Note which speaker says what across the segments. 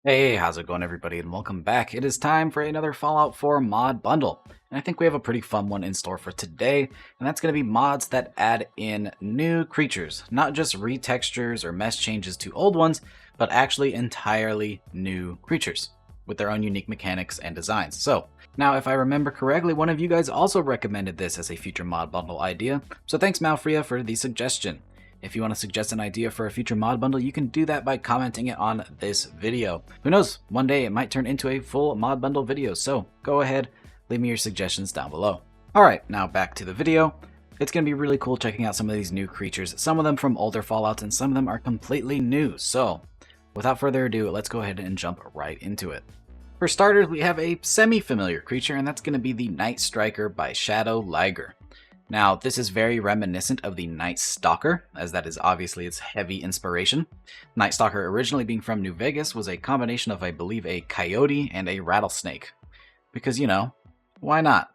Speaker 1: Hey, how's it going everybody, and welcome back. It is time for another Fallout 4 mod bundle, and I think we have a pretty fun one in store for today, and that's going to be mods that add in new creatures, not just retextures or mesh changes to old ones, but actually entirely new creatures with their own unique mechanics and designs. So, now if I remember correctly, one of you guys also recommended this as a future mod bundle idea, so thanks Malfria for the suggestion. If you want to suggest an idea for a future mod bundle, you can do that by commenting it on this video. Who knows, one day it might turn into a full mod bundle video, so go ahead, leave me your suggestions down below. Alright, now back to the video. It's going to be really cool checking out some of these new creatures, some of them from older Fallouts and some of them are completely new. So, without further ado, let's go ahead and jump right into it. For starters, we have a semi-familiar creature, and that's going to be the Nightstriker by Shadowliger. Now, this is very reminiscent of the Night Stalker, as that is obviously its heavy inspiration. Night Stalker, originally being from New Vegas, was a combination of, I believe, a coyote and a rattlesnake. Because, you know, why not?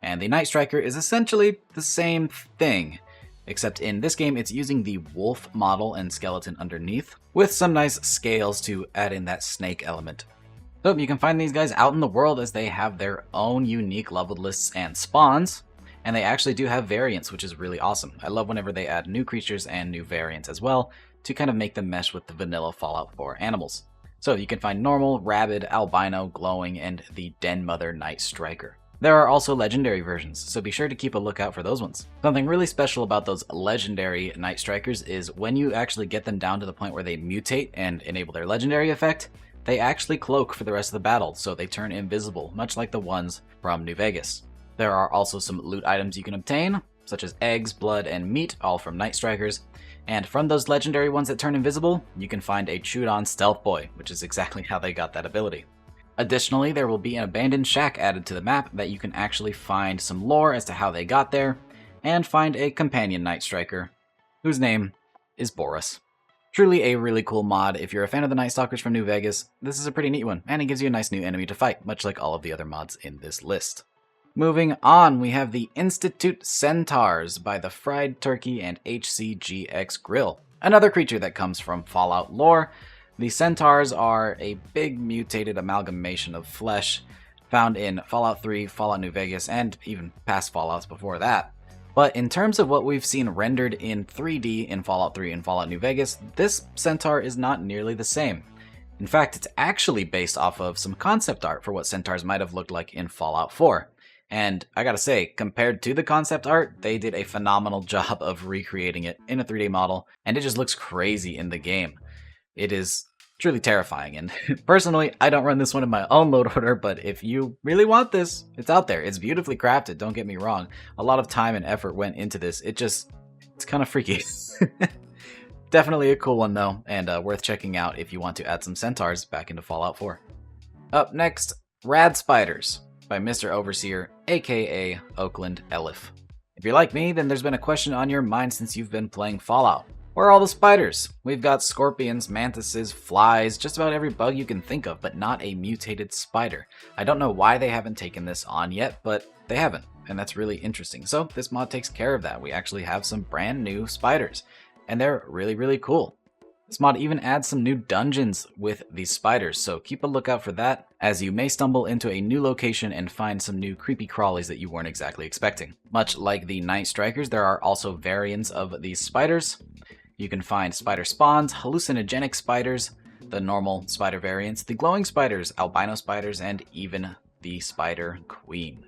Speaker 1: And the Nightstriker is essentially the same thing, except in this game it's using the wolf model and skeleton underneath, with some nice scales to add in that snake element. So you can find these guys out in the world as they have their own unique leveled lists and spawns. And they actually do have variants, which is really awesome. I love whenever they add new creatures and new variants as well, to kind of make them mesh with the vanilla Fallout 4 animals. So you can find normal, rabid, albino, glowing, and the Den Mother Nightstriker. There are also legendary versions, so be sure to keep a lookout for those ones. Something really special about those legendary Nightstrikers is when you actually get them down to the point where they mutate and enable their legendary effect, they actually cloak for the rest of the battle, so they turn invisible, much like the ones from New Vegas. There are also some loot items you can obtain, such as eggs, blood, and meat, all from Nightstrikers. And from those legendary ones that turn invisible, you can find a chewed-on stealth boy, which is exactly how they got that ability. Additionally, there will be an abandoned shack added to the map that you can actually find some lore as to how they got there, and find a companion Nightstriker, whose name is Boris. Truly a really cool mod. If you're a fan of the Night Stalkers from New Vegas, this is a pretty neat one, and it gives you a nice new enemy to fight, much like all of the other mods in this list. Moving on, we have the Institute Centaurs by TheFriedturkey and HCGX Grill. Another creature that comes from Fallout lore. The Centaurs are a big mutated amalgamation of flesh found in Fallout 3, Fallout New Vegas, and even past Fallouts before that. But in terms of what we've seen rendered in 3D in Fallout 3 and Fallout New Vegas, this Centaur is not nearly the same. In fact, it's actually based off of some concept art for what Centaurs might have looked like in Fallout 4. And I gotta say, compared to the concept art, they did a phenomenal job of recreating it in a 3D model, and it just looks crazy in the game. It is truly terrifying, and personally, I don't run this one in my own load order, but if you really want this, it's out there. It's beautifully crafted, don't get me wrong. A lot of time and effort went into this. It's kind of freaky. Definitely a cool one though, and worth checking out if you want to add some Centaurs back into Fallout 4. Up next, Rad Spiders by MisterOverseer, aka Oakland Elliff. If you're like me, then there's been a question on your mind since you've been playing Fallout. Where are all the spiders? We've got scorpions, mantises, flies, just about every bug you can think of, but not a mutated spider. I don't know why they haven't taken this on yet, but they haven't, and that's really interesting. So this mod takes care of that. We actually have some brand new spiders, and they're really, really cool. This mod even adds some new dungeons with these spiders, so keep a lookout for that, as you may stumble into a new location and find some new creepy crawlies that you weren't exactly expecting. Much like the Nightstrikers, there are also variants of these spiders. You can find spider spawns, hallucinogenic spiders, the normal spider variants, the glowing spiders, albino spiders, and even the Spider Queen.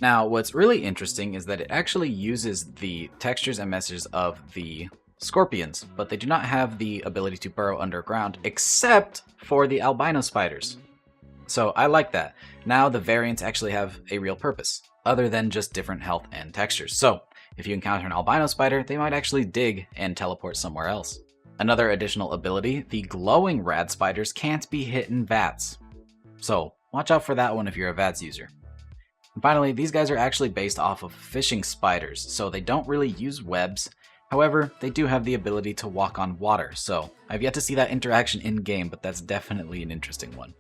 Speaker 1: Now, what's really interesting is that it actually uses the textures and meshes of the scorpions, but they do not have the ability to burrow underground, except for the albino spiders. So I like that. Now the variants actually have a real purpose, other than just different health and textures. So if you encounter an albino spider, they might actually dig and teleport somewhere else. Another additional ability, the glowing rad spiders can't be hit in VATS. So watch out for that one if you're a VATS user. And finally, these guys are actually based off of fishing spiders, so they don't really use webs. However, they do have the ability to walk on water, so I've yet to see that interaction in-game, but that's definitely an interesting one.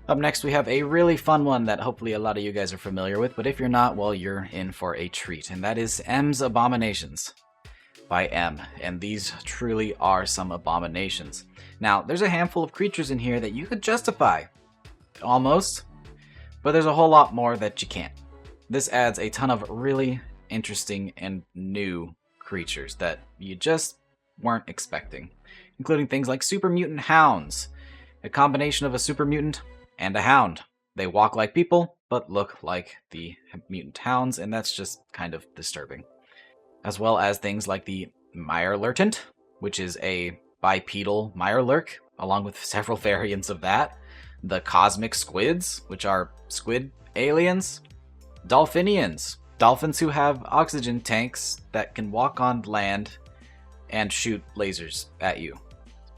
Speaker 1: Up next, we have a really fun one that hopefully a lot of you guys are familiar with, but if you're not, well, you're in for a treat, and that is M's Abominations. by M, and these truly are some abominations. Now, there's a handful of creatures in here that you could justify, almost, but there's a whole lot more that you can't. This adds a ton of really interesting and new creatures that you just weren't expecting, including things like super mutant hounds, a combination of a super mutant and a hound. They walk like people, but look like the mutant hounds, and that's just kind of disturbing. As well as things like the Mirelurtant, which is a bipedal Mirelurk, along with several variants of that. The Cosmic Squids, which are squid aliens. Dolphinians, dolphins who have oxygen tanks that can walk on land and shoot lasers at you.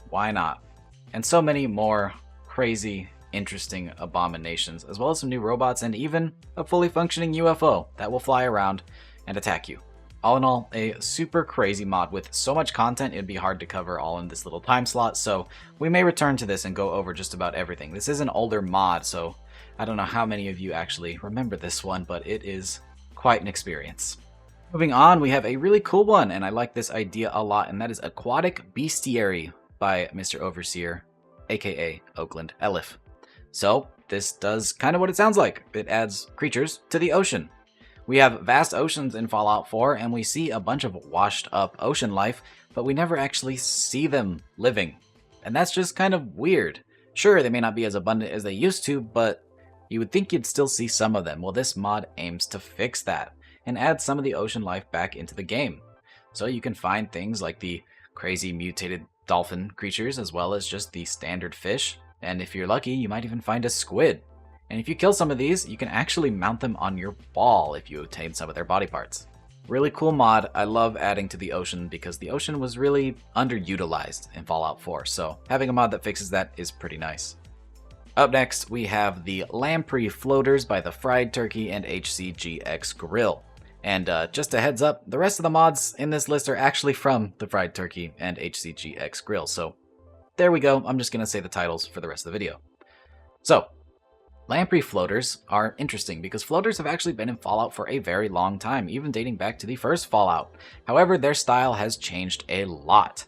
Speaker 1: Why not? And so many more crazy, interesting abominations, as well as some new robots and even a fully functioning UFO that will fly around and attack you. All in all, a super crazy mod with so much content it'd be hard to cover all in this little time slot, so we may return to this and go over just about everything. This is an older mod, so I don't know how many of you actually remember this one, but it is quite an experience. Moving on, we have a really cool one, and I like this idea a lot, and that is Aquatic Bestiary by MisterOverseer, aka Oakland Elliff. So, this does kind of what it sounds like. It adds creatures to the ocean. We have vast oceans in Fallout 4, and we see a bunch of washed up ocean life, but we never actually see them living. And that's just kind of weird. Sure, they may not be as abundant as they used to, but you would think you'd still see some of them. Well, this mod aims to fix that, and add some of the ocean life back into the game. So you can find things like the crazy mutated dolphin creatures, as well as just the standard fish. And if you're lucky, you might even find a squid. And if you kill some of these, you can actually mount them on your wall if you obtain some of their body parts. Really cool mod. I love adding to the ocean because the ocean was really underutilized in Fallout 4, so having a mod that fixes that is pretty nice. Up next, we have the Lamprey Floaters by TheFriedturkey and HCGX Grill. And just a heads up, the rest of the mods in this list are actually from TheFriedturkey and HCGX Grill, so there we go. I'm just going to say the titles for the rest of the video. So, Lamprey Floaters are interesting because floaters have actually been in Fallout for a very long time, even dating back to the first Fallout. However, their style has changed a lot.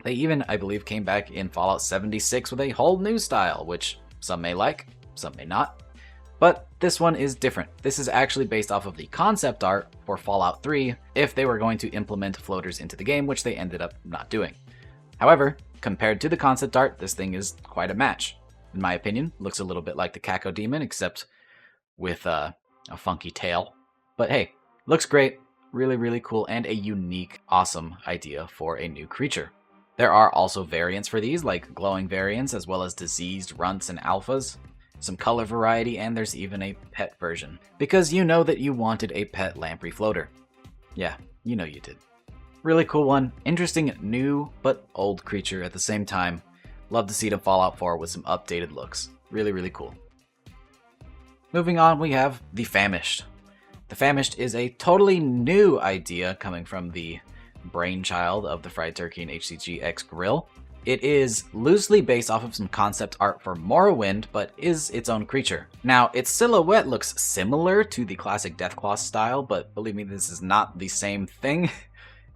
Speaker 1: They even, I believe, came back in Fallout 76 with a whole new style, which some may like, some may not. But this one is different. This is actually based off of the concept art for Fallout 3 if they were going to implement floaters into the game, which they ended up not doing. However, compared to the concept art, this thing is quite a match. In my opinion, looks a little bit like the Cacodemon, except with a funky tail. But hey, looks great, really, really cool, and a unique, awesome idea for a new creature. There are also variants for these, like glowing variants, as well as diseased runts and alphas, some color variety, and there's even a pet version. Because you know that you wanted a pet Lamprey Floater. Yeah, you know you did. Really cool one. Interesting new but old creature at the same time. Love to see it in Fallout 4 with some updated looks. Really, really cool. Moving on, we have the Famished. The Famished is a totally new idea coming from the brainchild of TheFriedturkey and HCGX Grill. It is loosely based off of some concept art for Morrowind, but is its own creature. Now, its silhouette looks similar to the classic Deathclaw style, but believe me, this is not the same thing.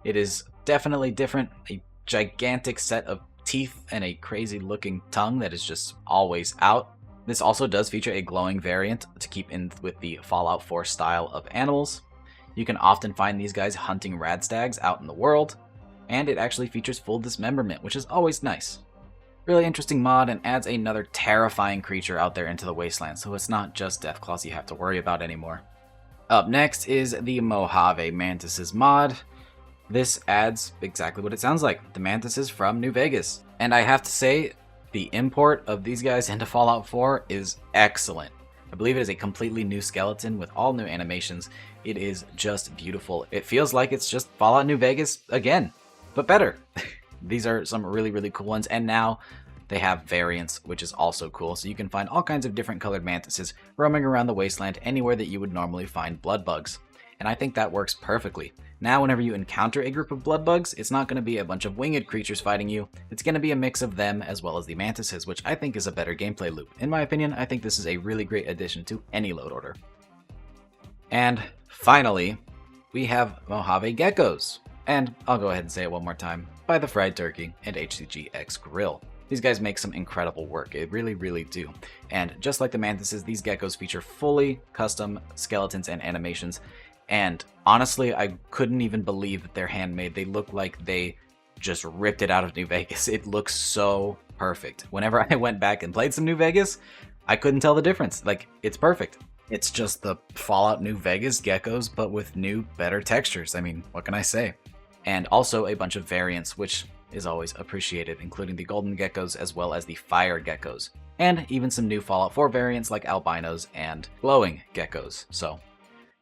Speaker 1: It is definitely different. A gigantic set of teeth and a crazy looking tongue that is just always out. This also does feature a glowing variant to keep in with the Fallout 4 style of animals. You can often find these guys hunting radstags out in the world, and it actually features full dismemberment, which is always nice. Really interesting mod and adds another terrifying creature out there into the wasteland, so it's not just Deathclaws you have to worry about anymore. Up next is the Mojave Mantises mod. This adds exactly what it sounds like, the Mantises from New Vegas. And I have to say, the import of these guys into Fallout 4 is excellent. I believe it is a completely new skeleton with all new animations. It is just beautiful. It feels like it's just Fallout New Vegas again, but better. These are some really, really cool ones, and now they have variants, which is also cool. So you can find all kinds of different colored mantises roaming around the wasteland anywhere that you would normally find blood bugs. And I think that works perfectly. Now, whenever you encounter a group of blood bugs, it's not going to be a bunch of winged creatures fighting you. It's going to be a mix of them as well as the mantises, which I think is a better gameplay loop. In my opinion, I think this is a really great addition to any load order. And finally, we have Mojave Geckos. And I'll go ahead and say it one more time, by TheFriedturkey and HCGX Grill. These guys make some incredible work, they really, really do. And just like the Mantises, these geckos feature fully custom skeletons and animations. And honestly, I couldn't even believe that they're handmade. They look like they just ripped it out of New Vegas. It looks so perfect. Whenever I went back and played some New Vegas, I couldn't tell the difference. Like, it's perfect. It's just the Fallout New Vegas geckos, but with new, better textures. I mean, what can I say? And also a bunch of variants, which is always appreciated, including the golden geckos as well as the fire geckos. And even some new Fallout 4 variants like albinos and glowing geckos. So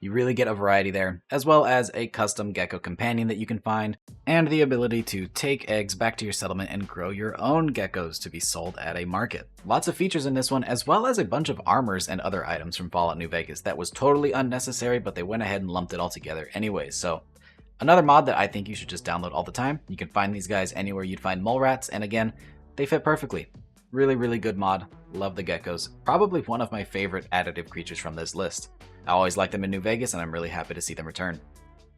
Speaker 1: you really get a variety there, as well as a custom gecko companion that you can find, and the ability to take eggs back to your settlement and grow your own geckos to be sold at a market. Lots of features in this one, as well as a bunch of armors and other items from Fallout New Vegas that was totally unnecessary, but they went ahead and lumped it all together anyways. So another mod that I think you should just download all the time. You can find these guys anywhere you'd find mole rats, and again, they fit perfectly. Really, really good mod. Love the geckos. Probably one of my favorite additive creatures from this list. I always liked them in New Vegas, and I'm really happy to see them return.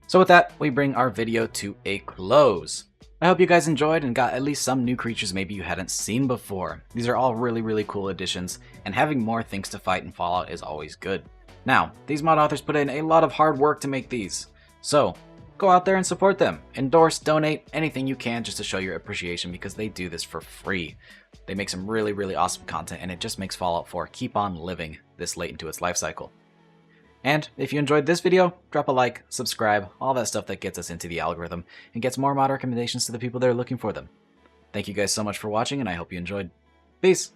Speaker 1: So with that, we bring our video to a close. I hope you guys enjoyed and got at least some new creatures maybe you hadn't seen before. These are all really, really cool additions, and having more things to fight in Fallout is always good. Now, these mod authors put in a lot of hard work to make these, so go out there and support them. Endorse, donate, anything you can just to show your appreciation, because they do this for free. They make some really, really awesome content, and it just makes Fallout 4 keep on living this late into its life cycle. And if you enjoyed this video, drop a like, subscribe, all that stuff that gets us into the algorithm and gets more mod recommendations to the people that are looking for them. Thank you guys so much for watching, and I hope you enjoyed. Peace!